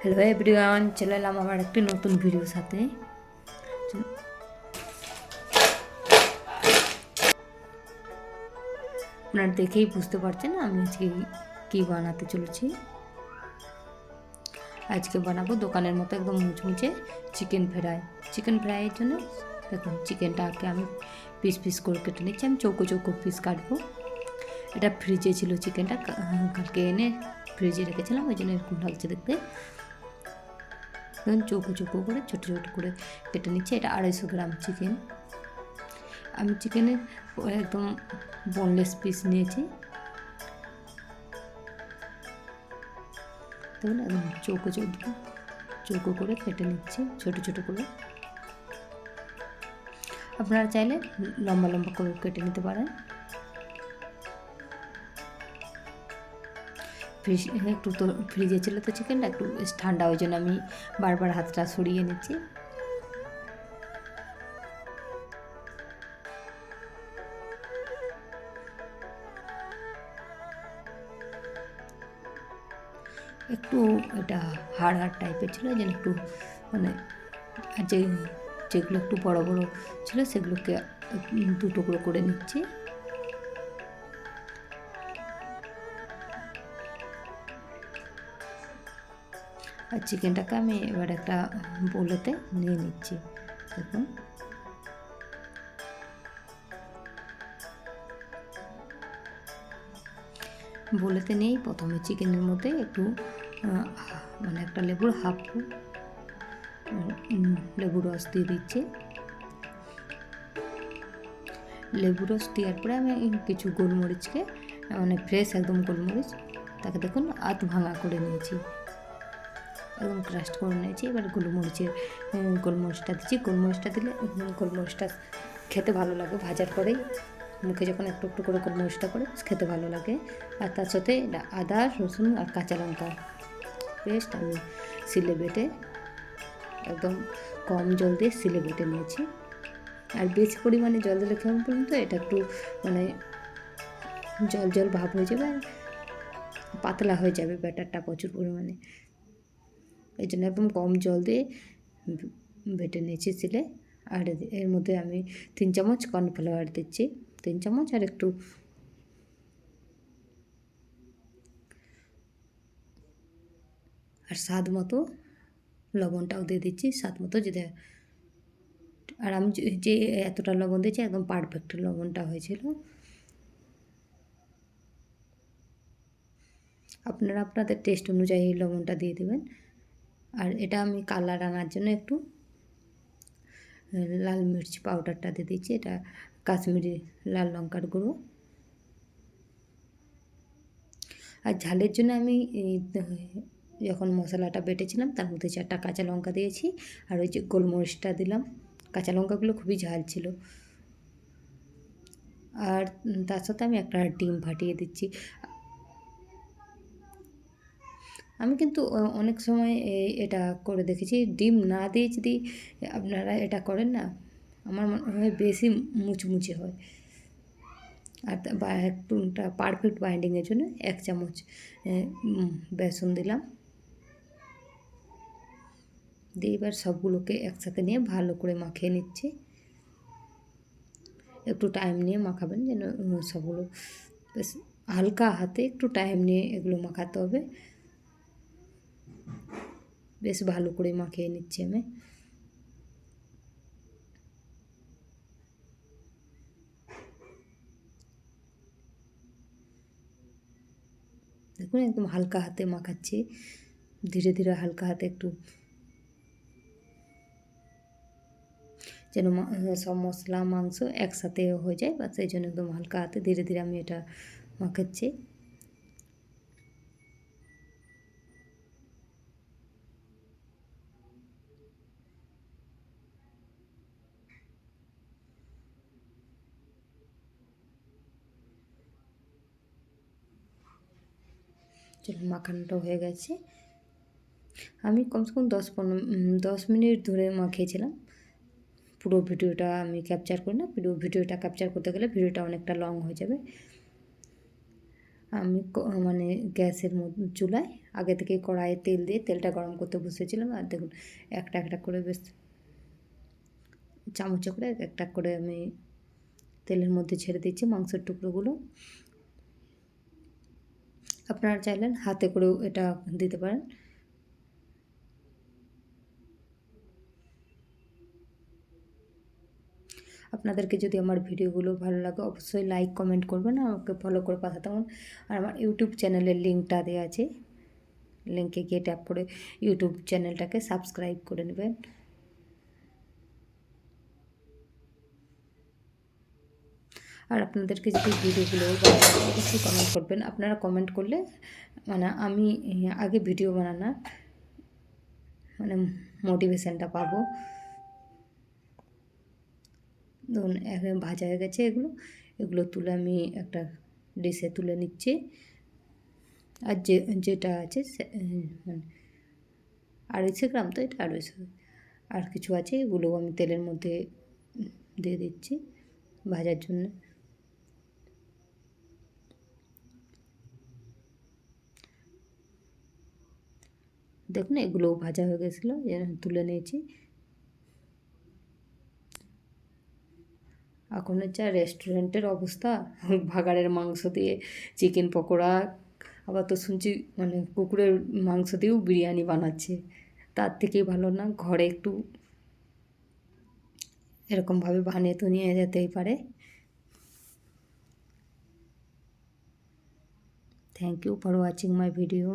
Hello everyone, চলে এলাম আমার একটি নতুন ভিডিওর সাথে। আপনারা দেখেই বুঝতে পারছেন আমি আজকে কী বানাতে চলেছি। আজকে বানাবো দোকানের মতো একদম মুচমুচে চিকেন ফ্রাই। চিকেন ফ্রাইয়ের জন্য দেখুন চিকেনটাকে আমি পিস পিস করে কেটে নিচ্ছি। আমি চৌকো চৌকো পিস কাটবো। এটা ফ্রিজে ছিল চিকেনটা, কালকে এনে ফ্রিজে রেখেছিলাম, ওই জন্য এরকম লাগছে দেখতে। চৌকো চৌকো করে ছোটো ছোটো করে কেটে নিচ্ছি। এটা 250 গ্রাম চিকেন। আমি চিকেনের একদম বোনলেস পিস নিয়েছি। দেখুন একদম চৌকো চৌকো চৌকো করে কেটে নিচ্ছি ছোটো ছোটো করে। আপনারা চাইলে লম্বা লম্বা করে কেটে নিতে পারেন। একটু তো ফ্রিজে ছিল তো চিকেনটা একটু ঠান্ডা, ওই জন্য আমি বারবার হাতটা সরিয়ে নিচ্ছি। একটু এটা হাড় হাড় টাইপের ছিল, যেন একটু মানে যেগুলো একটু বড় বড় ছিল সেগুলোকে দু টুকরো করে নিচ্ছি। আর চিকেনটাকে আমি এবার একটা বোলেতে নিয়ে নিচ্ছি। দেখুন বোলেতে নিয়েই প্রথমে চিকেনের মধ্যে একটু মানে একটা লেবুর হাফ লেবু রস দিয়ে দিচ্ছি। লেবু রস দেওয়ার পরে আমি কিছু গোলমরিচকে মানে ফ্রেশ একদম গোলমরিচ তাকে দেখুন আধ ভাঙা করে নিয়েছি, একদম ক্রাস্ট করে নিয়েছি। এবার গোলমরিচটা দিচ্ছি। গোলমরিচটা দিলে গোলমরিচটা খেতে ভালো লাগে, ভাজার পরেই মুখে যখন একটু একটু করে গোলমরিচটা করে খেতে ভালো লাগে। আর তার সাথে আদা রসুন আর কাঁচা লঙ্কা পেস্ট আমি সিলে বেটে একদম কম জল দিয়ে সিলে বেটে নিয়েছি। আর বেশি পরিমাণে জল দিলে কেমন বলুন তো, এটা একটু মানে জল জল ভাব হয়ে যাবে আর পাতলা হয়ে যাবে ব্যাটারটা প্রচুর পরিমাণে। এই জন্য একদম কম জল দিয়ে বেটে নিয়েছি সিলে। আর এর মধ্যে আমি 3 চামচ কর্নফ্লাওয়ার দিচ্ছি, 3 চামচ, আর একটু আর স্বাদ মতো লবণটাও দিয়ে দিচ্ছি, স্বাদ মতো যদি। আর আমি যে এতটা লবণ দিয়েছি একদম পারফেক্ট লবণটা হয়েছিল। আপনারা আপনাদের টেস্ট অনুযায়ী লবণটা দিয়ে দেবেন। আর এটা আমি কালার আনার জন্য একটু লাল মির্চ পাউডারটা দিয়ে দিচ্ছি, এটা কাশ্মীরি লাল লঙ্কার গুঁড়ো। আর ঝালের জন্য আমি যখন মশলাটা বেটেছিলাম তার মধ্যে 4টা কাঁচা লঙ্কা দিয়েছি, আর ওই যে গোলমরিচটা দিলাম। কাঁচা লঙ্কাগুলো খুবই ঝাল ছিল। আর তার সাথে আমি একটা ডিম ফাটিয়ে দিচ্ছি। আমি কিন্তু অনেক সময় এটা করে দেখেছি, ডিম না দিয়ে যদি আপনারা এটা করেন না, আমার মনে হয় বেশি মুচমুচে হয়। আর একটুটা পারফেক্ট বাইন্ডিংয়ের জন্য 1 চামচ বেসন দিলাম। দিয়ে এবার সবগুলোকে একসাথে নিয়ে ভালো করে মাখিয়ে নিচ্ছি। একটু টাইম নিয়ে মাখাবেন, যেন সবগুলো বেশ হালকা হাতে একটু টাইম নিয়ে এগুলো মাখাতে হবে। বেশ ভালো করে মাখিয়ে নিচ্ছি আমি। দেখুন একদম হালকা হাতে মাখাচ্ছি, ধীরে ধীরে হালকা হাতে, একটু যেন সব মশলা মাংস একসাথে হয়ে যায়, বা সেই জন্য একদম হালকা হাতে ধীরে ধীরে আমি এটা মাখাচ্ছি। চলুন মাখানোটা হয়ে গেছে। আমি কমসে কম 10 মিনিট ধরে মাখিয়েছিলাম। পুরো ভিডিওটা আমি ক্যাপচার করি না, ভিডিওটা ক্যাপচার করতে গেলে ভিডিওটা অনেকটা লং হয়ে যাবে। আমি মানে গ্যাসের চুলায় আগে থেকে কড়াইয়ে তেল দিয়ে তেলটা গরম করতে বসেছিলাম। আর দেখুন একটা একটা করে বেশ চামচে করে একটা করে আমি তেলের মধ্যে ছেড়ে দিচ্ছি মাংসের টুকরোগুলো। আপনারা চাইলেন হাতে করেও এটা দিতে পারেন। আপনাদেরকে যদি আমার ভিডিওগুলো ভালো লাগে অবশ্যই লাইক কমেন্ট করবেন, আমাকে ফলো করে পাশে থাকুন। আর আমার ইউটিউব চ্যানেলের লিঙ্কটা দেওয়া আছে, লিঙ্কে গিয়ে ট্যাপ করে ইউটিউব চ্যানেলটাকে সাবস্ক্রাইব করে নেবেন। আর আপনাদেরকে যদি ভিডিওগুলো ভালো লাগে অবশ্যই কমেন্ট করবেন। আপনারা কমেন্ট করলে মানে আমি আগে ভিডিও বানানোর মানে মোটিভেশানটা পাবো। ধরুন ভাজা হয়ে গেছে এগুলো তুলে আমি একটা ডিশে তুলে নিচ্ছি। আর যেটা আছে মানে 250 গ্রাম, তো এটা 250, আর কিছু আছে এগুলো আমি তেলের মধ্যে দিয়ে দিচ্ছি ভাজার জন্য। দেখুন এগুলোও ভাজা হয়ে গেছিলো, তুলে নিয়েছি। এখন যা রেস্টুরেন্টের অবস্থা, ভাগাড়ের মাংস দিয়ে চিকেন পকোড়া, আবার তো শুনছি মানে কুকুরের মাংস দিয়েও বিরিয়ানি বানাচ্ছে। তার থেকেই ভালো না ঘরে একটু এরকমভাবে বানিয়ে তো নিয়ে যেতেই পারে। Thank you for watching my video.